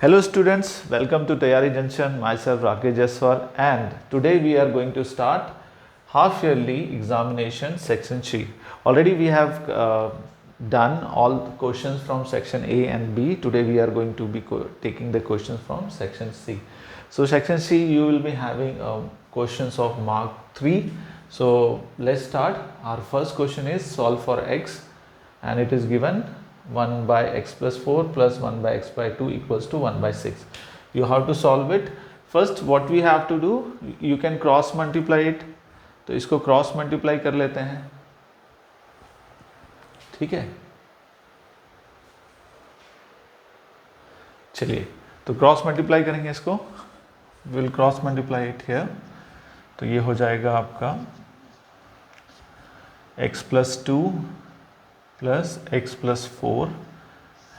Hello students, welcome to Tayari Junction. Myself Rakesh Jaiswal, and today we are going to start half yearly examination section C. Already we have done all the questions from section A and B. Today we are going to be taking the questions from section C. So section C you will be having questions of mark 3. So let's start. Our first question is solve for x, and it is given 1 by x plus 4 plus 1 by x by 2 equals to 1 by 6. You have to solve it. First what we have to do, you can cross multiply it. तो इसको cross multiply कर लेते हैं, ठीक है। चलिए तो cross multiply करेंगे इसको, will cross multiply it here. तो ये हो जाएगा आपका x plus 2 plus x plus 4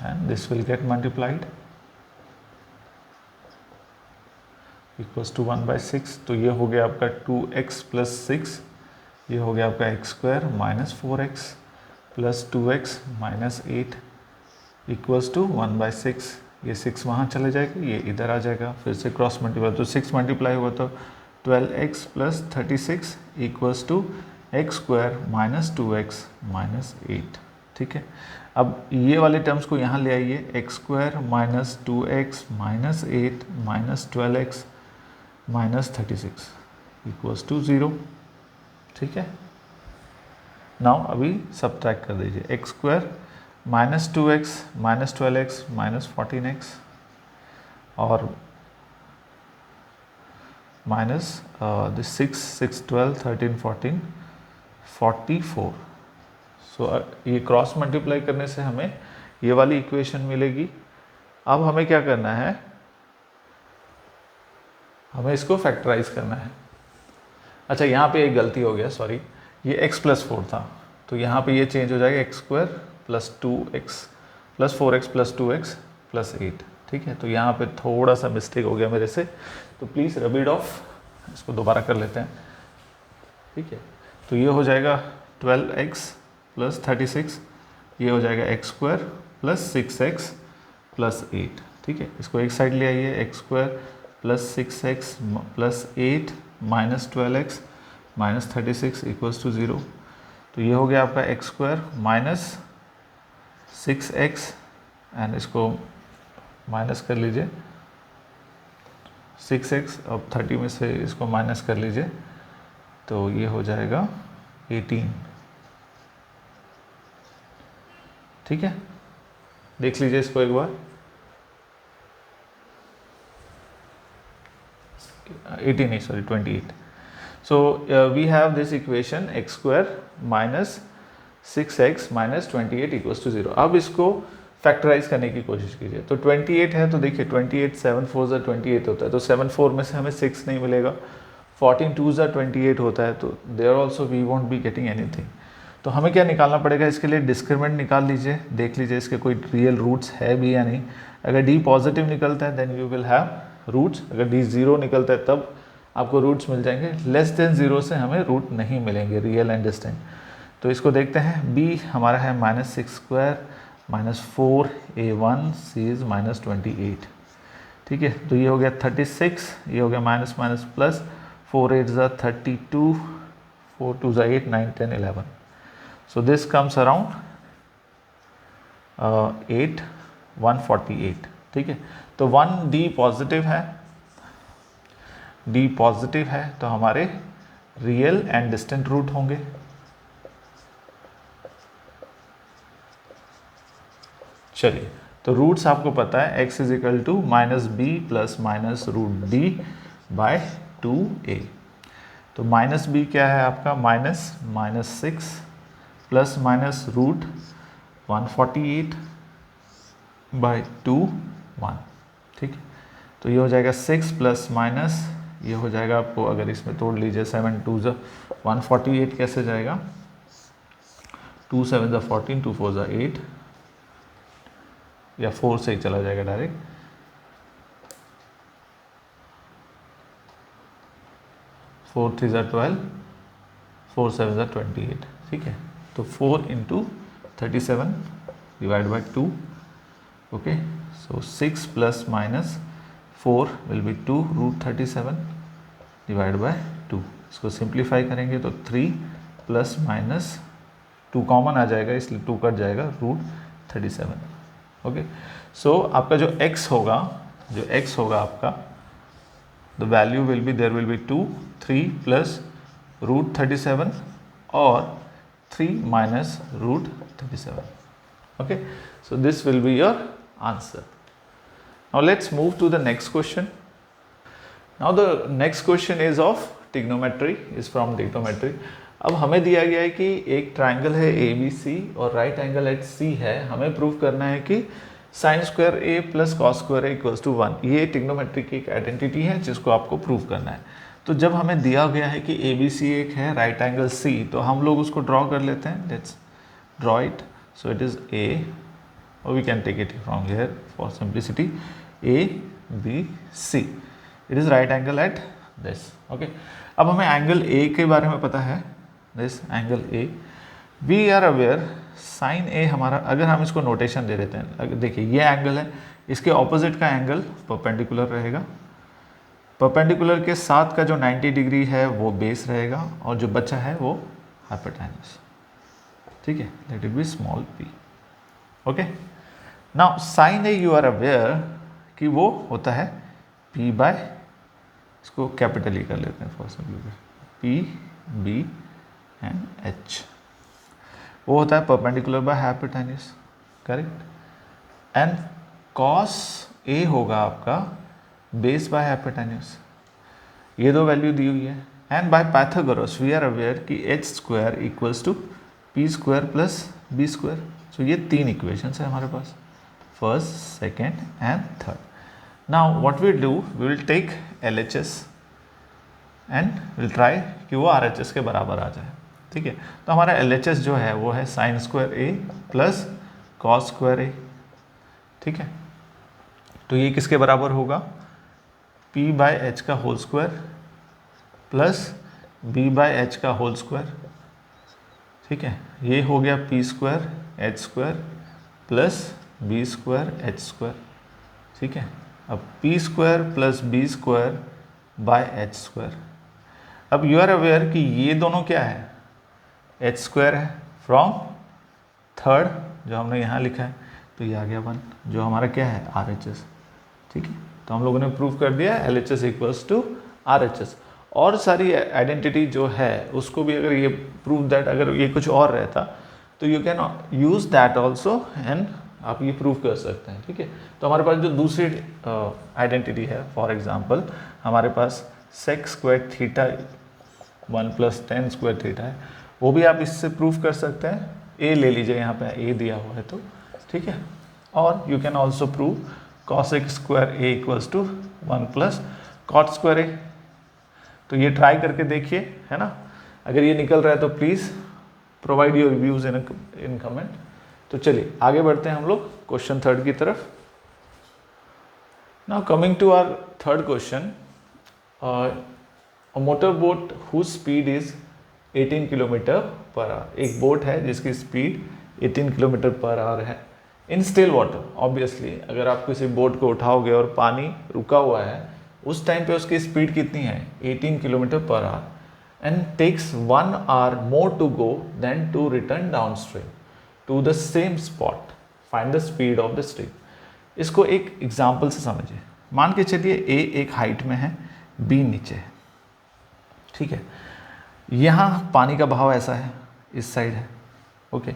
and this will get multiplied equals to 1 by 6. तो ये हो गया आपका 2x plus 6, ये हो गया आपका x square minus 4x plus 2x minus 8 equals to 1 by 6. ये 6 वहाँ चले जाएगा, ये इधर आ जाएगा, फिर से क्रॉस मल्टीप्लाई, तो 6 मल्टीप्लाई हुआ तो 12x plus 36 equals to x square minus 2x minus 8, ठीक है। अब ये वाले टर्म्स को यहाँ ले आइए, x square minus 2x minus 8 minus 12x minus 36 equals to 0, ठीक है। नाउ अभी सब्ट्रैक्ट कर दीजिए, x square minus 2x minus 12x minus 14x और माइनस दिस 6 12 13 14 44। सो ये क्रॉस मल्टीप्लाई करने से हमें ये वाली इक्वेशन मिलेगी। अब हमें क्या करना है, हमें इसको फैक्टराइज करना है। अच्छा यहाँ पे एक गलती हो गया, सॉरी, ये x प्लस 4 था, तो यहाँ पे ये चेंज हो जाएगा x square plus 2x plus 4x plus 2x plus 8, ठीक है। तो यहाँ पे थोड़ा सा मिस्टेक हो गया मेरे से, तो प्लीज़ रब इट ऑफ, इसको दोबारा कर लेते हैं, ठीक है। तो ये हो जाएगा 12x प्लस 36, ये हो जाएगा x square plus 6x plus 8, ठीक है। इसको एक साइड ले आइए, x square plus 6x plus 8 minus 12x minus 36 equals to 0। तो ये हो गया आपका x square minus 6x and इसको माइनस कर लीजिए 6x, अब 30 में से इसको माइनस कर लीजिए, तो ये हो जाएगा 18, ठीक है। देख लीजिए इसको एक बार, 18 नहीं sorry 28। So we have this equation x square minus 6x minus 28 equals to 0। अब इसको फैक्टराइज करने की कोशिश कीजिए। तो 28 है, तो देखिए 28 7 4 ज़ा 28 होता है, तो 7 4 में से हमें 6 नहीं मिलेगा। 14 2 ज़ा 28 होता है, तो there also we won't be getting anything. तो हमें क्या निकालना पड़ेगा, इसके लिए डिस्क्रिमिनेंट निकाल लीजिए, देख लीजिए इसके कोई रियल रूट्स है भी या नहीं। अगर डी पॉजिटिव निकलता है then you will have roots, अगर डी ज़ीरो निकलता है तब आपको रूट्स मिल जाएंगे। लेस देन ज़ीरो से हमें रूट नहीं मिलेंगे, रियल एंड डिस्टिंक्ट। तो इसको देखते हैं, बी हमारा है minus 6 square minus 4a1 c is minus 28, ठीक है। तो ये हो गया 36, ये हो गया माइनस माइनस प्लस, 4 8 ज़ा 32, 4 2 ज़ा 8 9 10 11। So this comes around 8 148, ठीक है। तो 1d पॉजिटिव है, d पॉजिटिव है, तो हमारे रियल एंड डिस्टेंट रूट होंगे। चलिए तो रूट्स आपको पता है, x is equal to minus b plus minus root D by 2a। तो माइनस बी क्या है आपका, minus 6 plus minus root 148 by 2 1, ठीक है। तो ये हो जाएगा 6 प्लस माइनस, ये हो जाएगा आपको, अगर इसमें तोड़ लीजिए 7 2 ज़ा 148 कैसे जाएगा, 2 7 ज़ा 14 2 4 ज़ा 8, या 4 से ही चला जाएगा डायरेक्ट, 4 3 ज़ा 12 4 7 ज़ा 28, ठीक है। तो 4 into 37 divide by 2, okay. So 6 plus minus 4 will be 2 root 37 divided by 2. इसको सिंप्लीफाई करेंगे तो 3 प्लस माइनस 2 कॉमन आ जाएगा, इसलिए 2 कट जाएगा, रूट 37. ओके, सो आपका जो x होगा आपका, the value will be, there will be 2, 3 plus root 37 और 3 minus root 37. Okay, so this will be your answer. Now let's move to the next question. Now the next question is of trigonometry, is from trigonometry. अब हमें दिया गया है कि एक triangle है ABC और राइट एंगल एट C है. हमें प्रूव करना है कि sine square A plus cos square A equals to 1. ये ट्रिग्नोमेट्री की एक आइडेंटिटी है जिसको आपको प्रूव करना है. तो जब हमें दिया गया है कि ABC एक है राइट एंगल C, तो हम लोग उसको ड्रॉ कर लेते हैं. Let's draw it. So it is A, or we can take it from here for simplicity, A, B, C. It is right angle at this. Okay. अब हमें एंगल A के बारे में पता है. This angle A. We are aware sin A हमारा, अगर हम इसको नोटेशन दे देते हैं, अगर देखिए ये एंगल है, इसके ऑपोजिट का एंगल परपेंडिकुलर रहेगा. परपेंडिकुलर के साथ का जो 90 डिग्री है वो बेस रहेगा और जो बचा है वो हाइपोटेन्यूज. ठीक है, let it be small p. Okay, now sine A you are aware कि वो होता है p बाय, इसको कैपिटल ही कर लेते हैं for simplification, p b and h. वो होता है perpendicular by hypotenuse, correct. And cos A होगा आपका बेस बाय हाइपोटेन्यूज. ये दो वैल्यू दी हुई है. And by Pythagoras we are aware कि H square equals to P square plus B square. So ये 3 इक्वेशंस है हमारे पास, first, second and third. Now what we do, we will take LHS and will try कि वो RHS के बराबर आ जाए. ठीक है, तो हमारा LHS जो है वो है sine square A plus cos square A. ठीक है, तो ये किसके बराबर होगा, P बाय H का whole square plus B by H का होल स्क्वायर. ठीक है, ये हो गया P square H square plus B square H square. ठीक है, अब P square plus B square by H square. अब यू आर अवेयर कि ये दोनों क्या है, एच स्क्वायर है फ्रॉम थर्ड जो हमने यहाँ लिखा है, तो ये आ गया 1 जो हमारा क्या है RHS. ठीक है, तो हम लोगों ने प्रूव कर दिया LHS इक्वल्स टू RHS. और सारी आइडेंटिटी जो है उसको भी अगर ये प्रूव दैट, अगर ये कुछ और रहता तो you can use that also and आप ये प्रूव कर सकते हैं. ठीक है, तो हमारे पास जो दूसरी आइडेंटिटी है, फॉर एग्जांपल हमारे पास sec square theta 1 plus tan square theta है, वो भी आप इससे प्रूव कर सकते हैं. ए ले लीजिए, यहाँ पे ए दिया हुआ है तो. ठीक है, और you can also prove cosec square A equals to 1 plus cot square A. तो ये ट्राई करके देखिए, है ना. अगर ये निकल रहा है तो please provide your views in comment. तो चलिए आगे बढ़ते हैं हम लोग क्वेश्चन थर्ड की तरफ. Now coming to our third question, a motor boat whose speed is 18 kilometre per hour. एक बोट है जिसकी स्पीड 18 किलोमीटर पर आवर है इन स्टिल वाटर. ऑब्वियसली अगर आप किसी बोट को उठाओगे और पानी रुका हुआ है, उस टाइम पे उसकी स्पीड कितनी है, 18 kilometre per hour. And takes 1 hour more to go than to return down stream to the same spot. Find the speed of the stream. इसको एक एग्जाम्पल से समझिए. मान के चलिए A एक हाइट में है, B नीचे है. ठीक है, यहाँ पानी का बहाव ऐसा है, इस साइड है. ओके,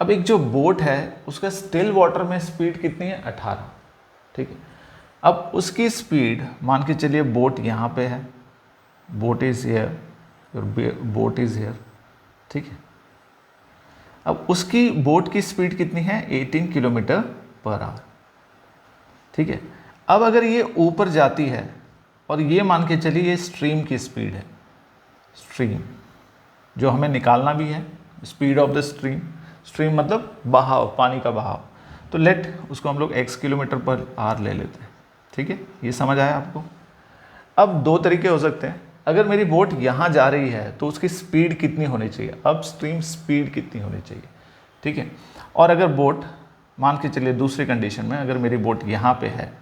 अब एक जो बोट है उसका स्टिल वाटर में स्पीड कितनी है, 18. ठीक है, अब उसकी स्पीड मान के चलिए बोट यहाँ पे है, boat is here, boat is here. ठीक है, अब उसकी बोट की स्पीड कितनी है, 18 किलोमीटर पर आवर. ठीक है, अब अगर ये ऊपर जाती है और ये मान के चलिए ये स्ट्रीम की स्पीड है, स्ट्रीम जो हमें निकालना भी है, speed of the stream. Stream मतलब बहाव, पानी का बहाव. तो लेट उसको हम लोग x किलोमीटर पर आवर ले लेते हैं. ठीक है, ये समझ आया आपको. अब 2 तरीके हो सकते हैं. अगर मेरी बोट यहाँ जा रही है तो उसकी स्पीड कितनी होनी चाहिए, अप स्ट्रीम स्पीड कितनी होनी चाहिए. ठीक है, और अगर बोट मान के चलिए दूसरी कंडीशन में अगर मेरी बोट यहाँ पे है,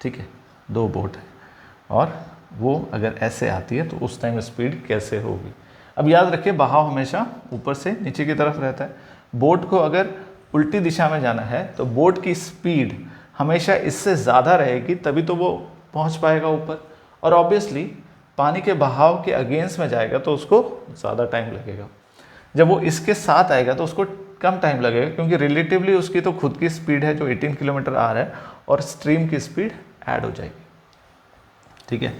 ठीक है, 2 बोट है और वो अगर ऐसे आती है तो उस टाइम स्पीड कैसे होगी। अब याद रखिए बहाव हमेशा ऊपर से नीचे की तरफ रहता है। बोट को अगर उल्टी दिशा में जाना है तो बोट की स्पीड हमेशा इससे ज़्यादा रहेगी, तभी तो वो पहुंच पाएगा ऊपर। और ऑब्वियसली पानी के बहाव के अगेंस्ट में जाएगा तो उसको ज़्यादा टाइम लगेगा। जब वो इसके साथ आएगा तो उसको कम टाइम लगेगा, क्योंकि रिलेटिवली उसकी तो खुद की स्पीड है जो 18 किलोमीटर आ रहा है और स्ट्रीम की स्पीड ऐड हो जाएगी, ठीक है।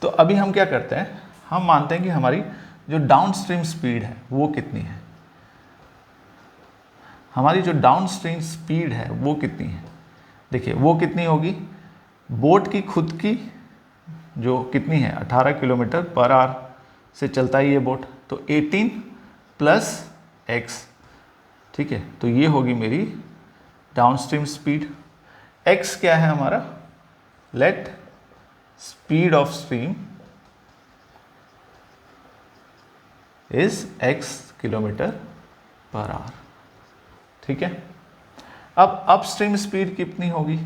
तो अभी हम क्या करते हैं, हम मानते हैं कि हमारी जो डाउन स्ट्रीम स्पीड है वो कितनी है। हमारी जो डाउन स्ट्रीम स्पीड है वो कितनी है, देखिए वो कितनी होगी। बोट की खुद की जो कितनी है 18 किलोमीटर पर आवर से चलता है ये बोट, तो 18 प्लस x, ठीक है। तो ये होगी मेरी डाउन स्ट्रीम स्पीड। x क्या है हमारा, let speed of stream is x kilometre per hour, ठीक है। अब अपस्ट्रीम स्पीड कितनी होगी,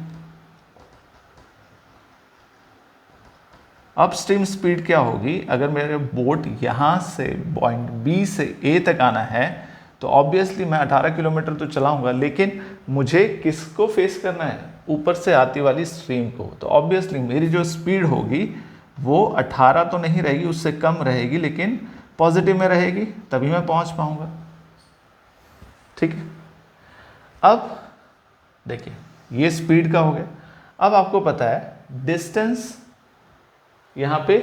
अपस्ट्रीम स्पीड क्या होगी, अगर मेरे बोट यहाँ से पॉइंट बी से ए तक आना है तो ऑब्वियसली मैं 18 किलोमीटर तो चलाऊंगा, लेकिन मुझे किसको फेस करना है, ऊपर से आती वाली स्ट्रीम को। तो ऑब्वियसली मेरी जो स्पीड होगी वो 18 तो नहीं रहेगी, उससे कम रहेगी, लेकिन पॉजिटिव में रहेगी, तभी मैं पहुंच पाऊंगा, ठीक है। अब देखिए ये स्पीड का हो गया। अब आपको पता है डिस्टेंस यहाँ पे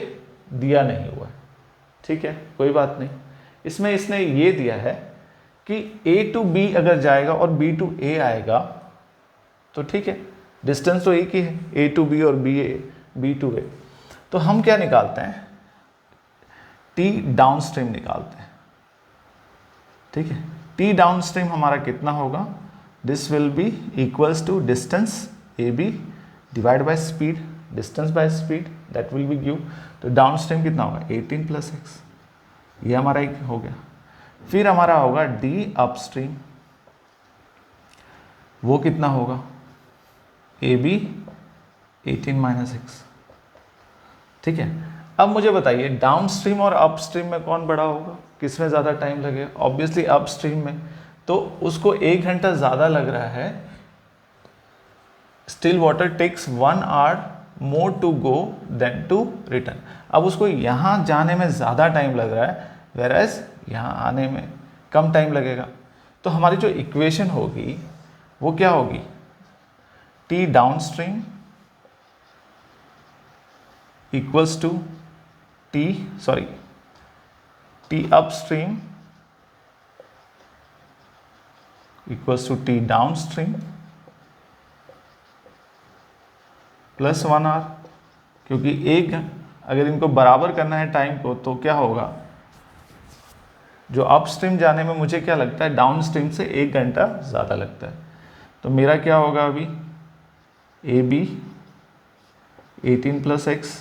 दिया नहीं हुआ है, ठीक है, कोई बात नहीं। इसमें इसने ये दिया है कि A टू B अगर जाएगा और B टू A आएगा तो ठीक है, डिस्टेंस तो एक ही है, A टू B और B टू A। तो हम क्या निकालते हैं, T डाउन स्ट्रीम निकालते हैं, ठीक है। T डाउन स्ट्रीम हमारा कितना होगा, this will be equals to distance AB divide by speed, distance by speed, that will be give. तो डाउन स्ट्रीम कितना होगा 18 प्लस x, ये हमारा एक हो गया। फिर हमारा होगा D अपस्ट्रीम, वो कितना होगा AB 18 माइनस x, ठीक है। अब मुझे बताइए डाउन स्ट्रीम और अपस्ट्रीम में कौन बड़ा होगा, किसमें ज़्यादा टाइम लगेगा, ऑब्वियसली अपस्ट्रीम में। तो उसको 1 घंटा ज़्यादा लग रहा है, still water takes 1 hour more to go than to return. अब उसको यहाँ जाने में ज़्यादा टाइम लग रहा है, वेरएज यहाँ आने में कम टाइम लगेगा। तो हमारी जो इक्वेशन होगी वो क्या होगी, T down stream equals to T upstream equals to T down stream plus 1 hour, क्योंकि एक अगर इनको बराबर करना है टाइम को तो क्या होगा, जो अपस्ट्रीम जाने में मुझे क्या लगता है डाउन स्ट्रीम से 1 घंटा ज़्यादा लगता है। तो मेरा क्या होगा अभी AB 18 plus x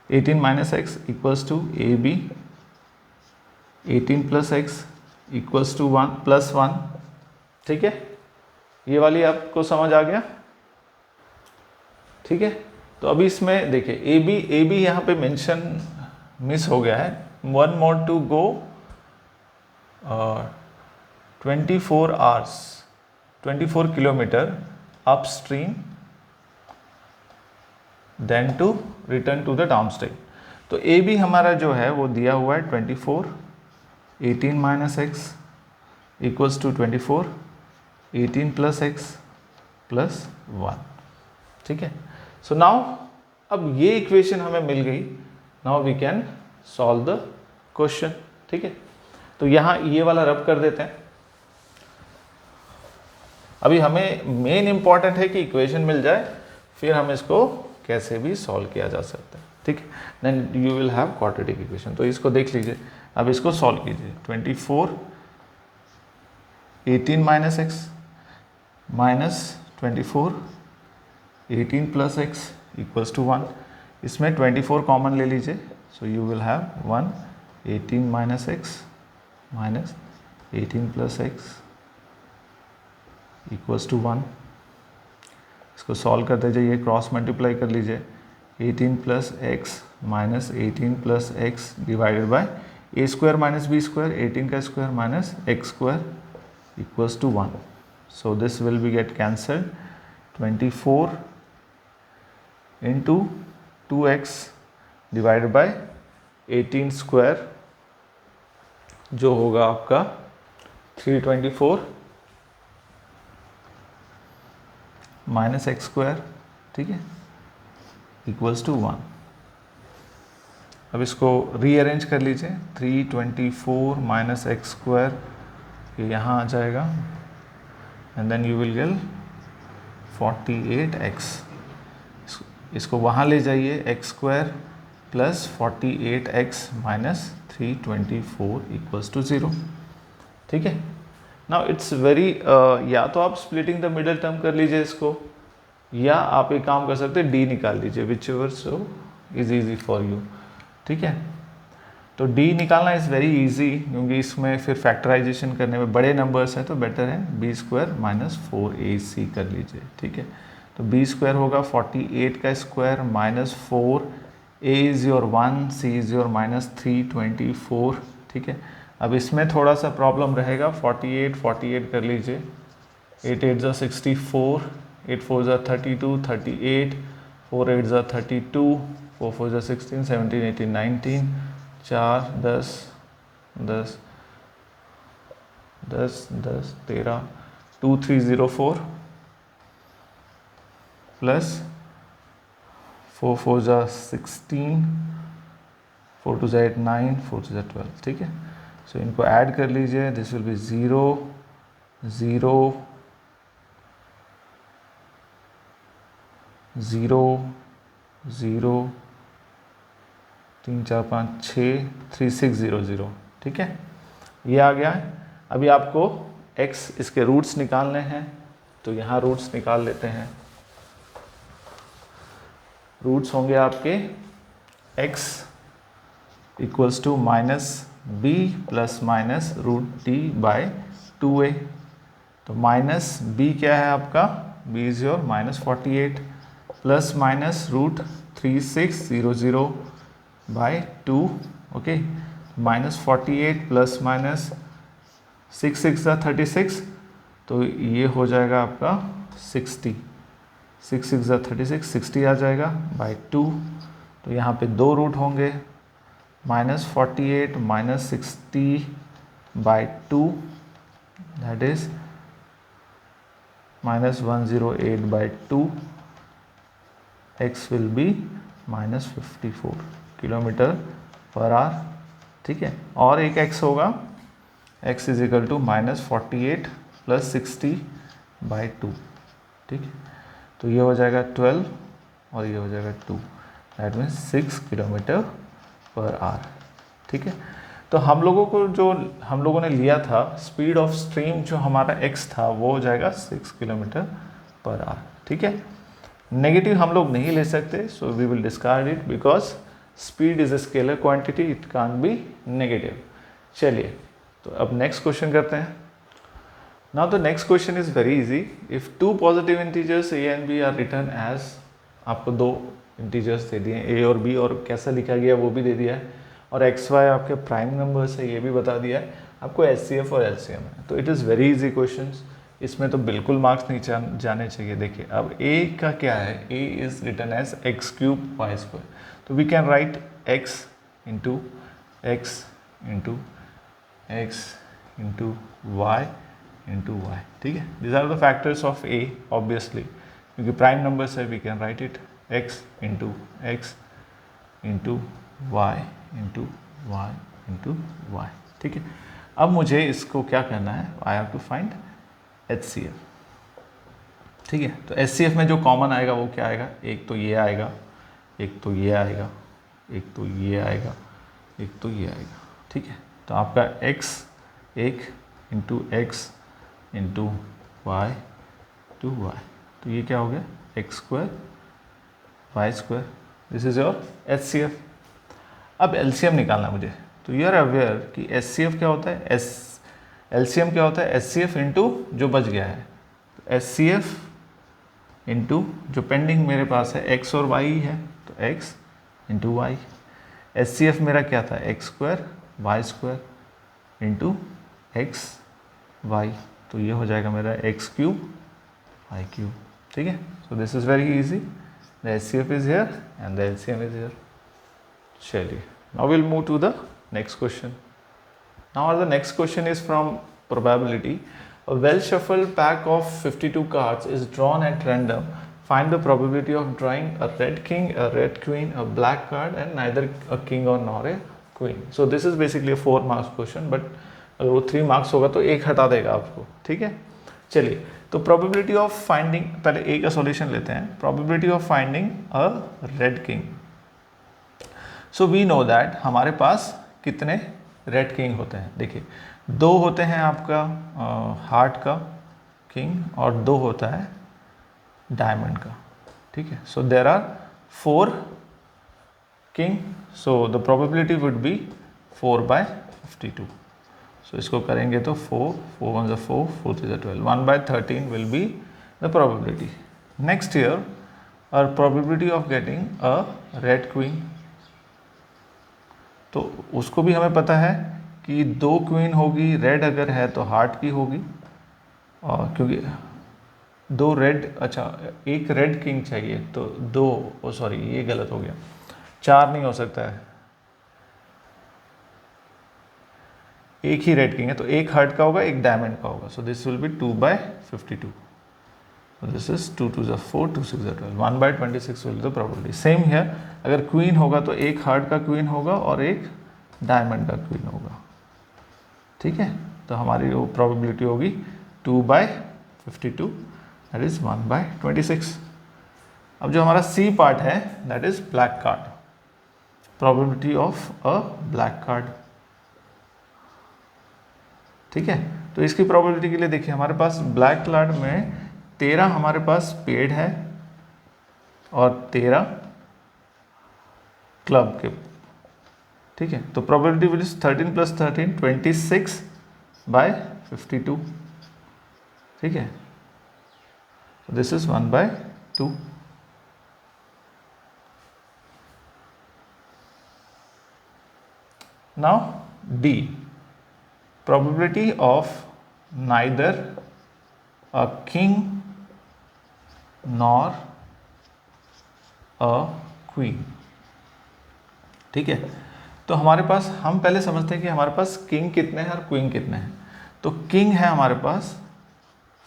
18 minus x equals to AB 18 plus x equals to 1 plus 1, ठीक है। ये वाली आपको समझ आ गया, ठीक है। तो अभी इसमें देखिए AB यहाँ पे मेंशन मिस हो गया है, 1 more to go 24 hours 24 kilometre upstream than to return to the downstream. तो AB हमारा जो है वो दिया हुआ है 24 18 minus x equals to 24 18 plus x plus 1, ठीक है। सो नाउ अब ये इक्वेशन हमें मिल गई, now we can solve the question, ठीक है। तो यहाँ ये वाला रब कर देते हैं। अभी हमें मेन इंपॉर्टेंट है कि इक्वेशन मिल जाए, फिर हम इसको कैसे भी सॉल्व किया जा सकता है, ठीक है। Then you will have quadratic equation. तो इसको देख लीजिए, अब इसको सॉल्व कीजिए। 24 18 minus x minus 24 18 plus x equals to 1। इसमें 24 कॉमन ले लीजिए, so you will have 1 18 minus x minus 18 plus x equals to 1। इसको सॉल्व करते जाइए, क्रॉस मल्टीप्लाई कर लीजिए, 18 plus x minus 18 plus x divided by a square minus b square, 18 का square minus x square equals to 1। So this will be get cancelled, 24 into 2x divided by 18 square जो होगा आपका 324 minus x square, ठीक है, equals to 1। अब इसको rearrange कर लीजिए, 324 माइनस एक्स स्क्वायर ये यहाँ आ जाएगा and then you will get 48x। इसको वहाँ ले जाइए, x square plus 48x minus 324 equals to 0, ठीक है। नाउ इट्स वेरी, या तो आप स्प्लिटिंग द मिडल टर्म कर लीजिए इसको, या आप एक काम कर सकते हैं डी निकाल लीजिए, which ever so is easy for you, ठीक है। तो डी निकालना इज़ वेरी इजी, क्योंकि इसमें फिर फैक्टराइजेशन करने में बड़े नंबर्स हैं तो बेटर है बी स्क्वायर माइनस 4ac कर लीजिए, ठीक है। तो बी स्क्वायर होगा 48 का square minus 4, a is your 1, c is your minus 324, ठीक है। अब इसमें थोड़ा सा प्रॉब्लम रहेगा, 48 कर लीजिए, 8 8 ज़ा 64, 8 4 ज़ा 32, 38, 4 8 ज़ा 32, 4 4 ज़ा 16, 17 18 19, 4 10 10 10 10 13, 2304 प्लस 4 4 ज़ा 16, 4 2 ज़ा 8 9, 4 2 ज़ा 12, ठीक है। सो इनको ऐड कर लीजिए, दिस विल बी 0 0 0 0 3 4 5 6 3 6 0 0, ठीक है, ये आ गया है। अभी आपको x इसके रूट्स निकालने हैं, तो यहाँ रूट्स निकाल लेते हैं। रूट्स होंगे आपके x equals to minus b plus minus root D by 2a। तो माइनस b क्या है आपका, b is your minus 48 plus minus root 3600 by 2, okay. Minus 48 plus minus 6 6 ज़ा 36, तो ये हो जाएगा आपका 60, 6 6 ज़ा 36, 60 आ जाएगा बाय 2। तो यहाँ पे दो रूट होंगे, minus 48 minus 60 by 2, that is minus 108 by 2, x will be minus 54 kilometre per hour, ठीक है। और एक x होगा, x is equal to minus 48 plus 60 by 2, ठीक है। तो ये हो जाएगा 12 और ये हो जाएगा 2, that means 6 kilometre per hour, ठीक है। तो हम लोगों ने लिया था स्पीड ऑफ स्ट्रीम, जो हमारा x था वो हो जाएगा 6 किलोमीटर पर आवर, ठीक है। नेगेटिव हम लोग नहीं ले सकते, so we will discard it because speed is a scalar quantity, it can't be negative. चलिए, तो अब नेक्स्ट क्वेश्चन करते हैं। Now the next question is very easy. If two positive integers a and b are written as, आपको दो integers दे दिए a और b, और कैसा लिखा गया वो भी दे दिया है, और x y आपके प्राइम नंबर्स है ये भी बता दिया है, आपको HCF और LCM है। तो it is very easy question, इसमें तो बिल्कुल मार्क्स नहीं जाने चाहिए। देखिए अब a का क्या है, a is return as x³ y², तो we can write x into x into x into y into y, ठीक है। This are the factors of a obviously, क्योंकि प्राइम नंबर्स है, we can write it x into x into y into y into y, ठीक है। अब मुझे इसको क्या करना है, I have to find HCF, ठीक है। तो HCF में जो कॉमन आएगा वो क्या आएगा, एक तो ये आएगा, एक तो ये आएगा, एक तो ये आएगा, एक तो ये आएगा, ठीक है। तो आपका x एक into x into y to y, तो ये क्या हो गया x² y², this is your HCF। अब LCM निकालना मुझे, तो यू आर अवेयर कि HCF क्या होता है, LCM क्या होता है, HCF इंटू जो बच गया है, HCF इंटू जो पेंडिंग मेरे पास है x और y है, तो x इंटू वाई। HCF मेरा क्या था, x square y square into x y, तो ये हो जाएगा मेरा x क्यूब वाई क्यूब। ठीक है, so this is very easy, the HCF is here and the LCM is here. चलिए, now will move to the next question. Now the next question is from probability. A well shuffled pack of 52 cards is drawn at random. Find the probability of drawing a red king, a red queen, a black card and neither a king or nor a queen. So this is basically a 4 marks question, but अगर वो 3 marks होगा तो एक हटा देगा आपको। ठीक है, चलिए, तो probability of finding, पहले ए का solution लेते हैं। probability of finding a red king. So we know that हमारे पास कितने रेड किंग होते हैं। देखिए, 2 होते हैं आपका हार्ट का किंग और 2 होता है डायमंड का। ठीक है, so there are 4 king, so the probability would be 4/52। So इसको करेंगे तो 4 1 4 4 3 12, 1/13 will be the probability. Next year our probability of getting a red queen, तो उसको भी हमें पता है कि 2 क्वीन होगी, रेड अगर है तो हार्ट की होगी, और क्योंकि 2 रेड, अच्छा एक रेड किंग चाहिए तो 2, सॉरी ये गलत हो गया, 4 नहीं हो सकता है, एक ही रेड किंग है तो एक हार्ट का होगा, एक डायमंड का होगा। सो this will B 2/52। This is 2 2 4 2 6 12, 1/26 will the probability. Same here, अगर क्वीन होगा तो एक हार्ट का क्वीन होगा और एक डायमंड का क्वीन होगा। ठीक है, तो हमारी वो प्रोबेबिलिटी होगी 2/52, दैट इज 1/26। अब जो हमारा सी पार्ट है that is black card, probability of a black card. ठीक है, तो इसकी प्रोबेबिलिटी के लिए देखिए, हमारे पास ब्लैक कार्ड में 13 हमारे पास पेड है और 13 क्लब के। ठीक है, तो प्रोबेबिलिटी विल इज 13 + 13 26/52। ठीक है, this is 1/2। Now D, probability of neither a king nor a queen। ठीक है, तो हमारे पास, हम पहले समझते हैं कि हमारे पास किंग कितने हैं और क्वीन कितने हैं। तो किंग है हमारे पास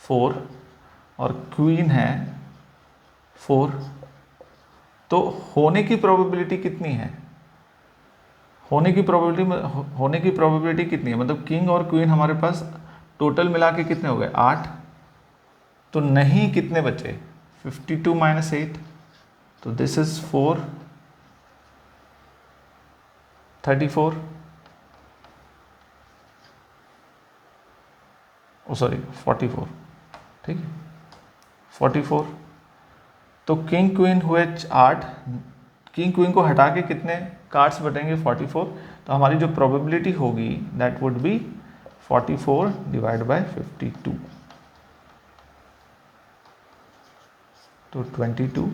4 और क्वीन है 4, तो होने की प्रोबेबिलिटी कितनी है, होने की प्रोबेबिलिटी कितनी है, मतलब किंग और क्वीन हमारे पास टोटल मिला के कितने हो गए, 8, तो नहीं कितने बचे, 52 - 8, तो दिस इज 4 34, सॉरी 44। ठीक है, 44, तो किंग क्वीन हुए 8, किंग क्वीन को हटा के कितने कार्ड्स बटेंगे, 44, तो हमारी जो प्रोबेबिलिटी होगी दैट वुड बी 44 / 52, तो 22,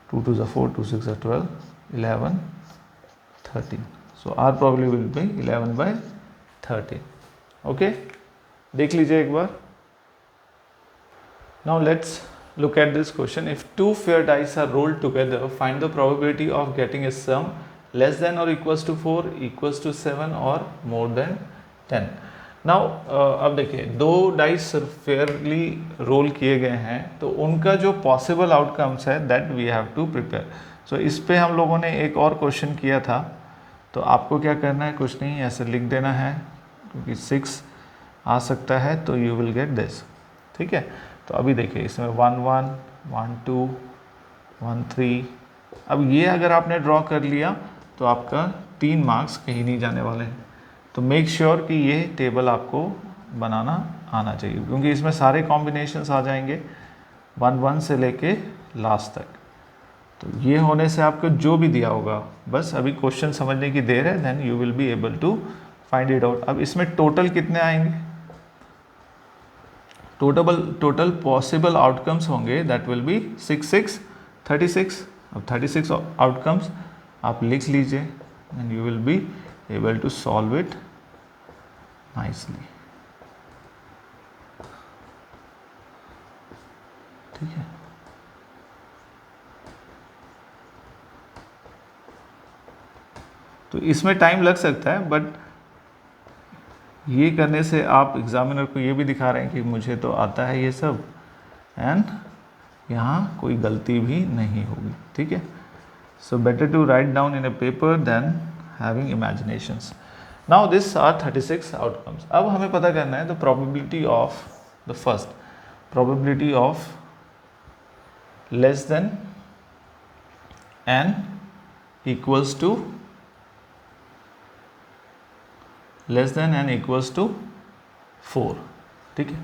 2 2 4 2 6 12, 11 13, so our probability will be 11/13। Okay, देख लीजिए एक बार। Now let's look at this question. If 2 fair dice are rolled together, find the probability of getting a sum less than or equals to 4, equals to 7 or more than 10. Now अब देखिए, 2 dice Fairlie role किए गए हैं, तो उनका जो possible outcomes है that we have to prepare. So इस पे हम लोगों ने एक और क्वेश्चन किया था, तो आपको क्या करना है, कुछ नहीं, ऐसे लिख देना है, क्योंकि 6 आ सकता है तो यू विल गेट दिस। ठीक है, तो अभी देखिए, इसमें 1 1 1 2 1 3, अब ये अगर आपने ड्रॉ कर लिया तो आपका 3 मार्क्स कहीं नहीं जाने वाले हैं। तो मेक श्योर कि ये टेबल आपको बनाना आना चाहिए, क्योंकि इसमें सारे कॉम्बिनेशंस आ जाएंगे 1 1 से लेके लास्ट तक। तो ये होने से आपको जो भी दिया होगा, बस अभी क्वेश्चन समझने की देर है, then you will be able to find it out. अब इसमें टोटल कितने आएंगे, टोटल पॉसिबल आउटकम्स होंगे दैट विल बी 6 6 36। अब 36 आउटकम्स आप लिख लीजिए and you will be able to solve it nicely. ठीक है, तो इसमें टाइम लग सकता है, बट ये करने से आप एग्जामिनर को ये भी दिखा रहे हैं कि मुझे तो आता है ये सब एंड यहाँ कोई गलती भी नहीं होगी। ठीक है, so better to write down in a paper then having imaginations. Now this are 36 outcomes. अब हमें पता करना है the probability of the first, probability of less than n equals to less than n equals to 4। ठीक है,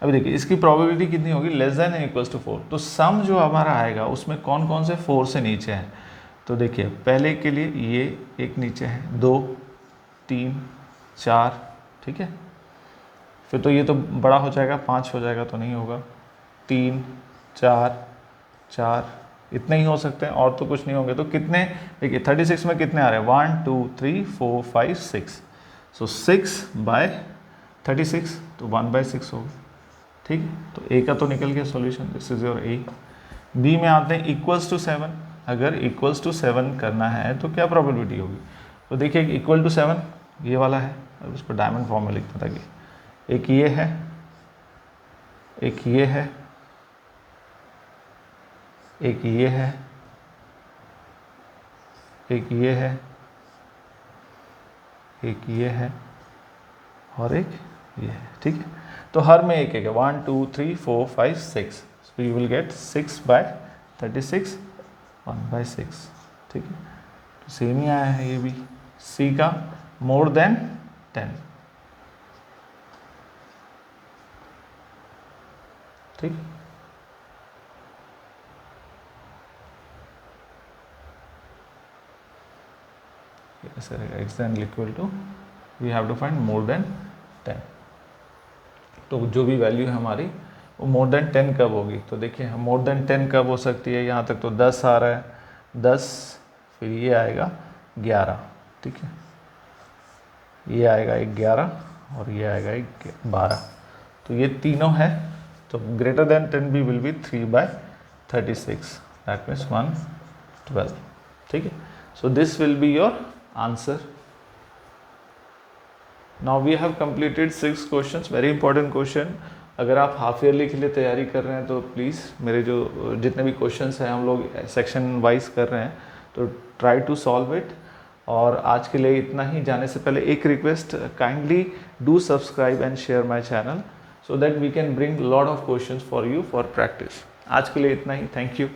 अभी देखिए इसकी प्रोबेबिलिटी कितनी होगी, less than n equals to 4। तो सम जो हमारा आएगा उसमें कौन कौन से 4 से नीचे हैं, तो देखिए पहले के लिए ये एक नीचे है, 2 3 4। ठीक है, फिर तो ये तो बड़ा हो जाएगा, 5 हो जाएगा तो नहीं होगा, 3 4 4 इतने ही हो सकते हैं और तो कुछ नहीं होंगे। तो कितने, देखिए 36 में कितने आ रहे हैं, 1 2 3 4 5 6। सो 6 बाय 36 तो 1/6 होगा। ठीक है, तो ए का तो निकल गया solution, this is your A. B में आते हैं इक्वल्स टू 7। अगर इक्वल्स टू 7 करना है तो क्या प्रोबेबिलिटी होगी, तो देखिए इक्वल टू 7 ये वाला है, अब इसको डायमंड फॉर्म में लिखता था कि एक ये है, एक ये है, एक ये है, एक ये है, एक ये है और एक ये है। ठीक है, तो हर में एक एक है, 1 2 3 4 5 6। सो यू विल गेट 6/36 1/6। ठीक है, तो सेम ही आया है ये भी। सी का मोर देन 10। ठीक, x then equal to we have to find more than 10। तो जो भी वैल्यू है हमारी वो मोर देन 10 कब होगी, तो देखिए मोर देन 10 कब हो सकती है, यहाँ तक तो 10 आ रहा है, 10 फिर ये आएगा 11। ठीक है, ये आएगा एक 11 और ये आएगा एक 12। तो ये तीनों है, तो ग्रेटर देन 10 भी विल बी 3/36, दैट मीन्स 112। ठीक है, so this will be your answer। Now we have completed 6 questions, very important question। अगर आप हाफ ईयरली के लिए तैयारी कर रहे हैं तो प्लीज़ मेरे जो जितने भी क्वेश्चंस हैं हम लोग सेक्शन वाइज कर रहे हैं, तो ट्राई टू सॉल्व इट। और आज के लिए इतना ही। जाने से पहले एक request, kindly do subscribe and share my channel so that we can bring lot of questions for you for practice. आज के लिए इतना ही, थैंक यू।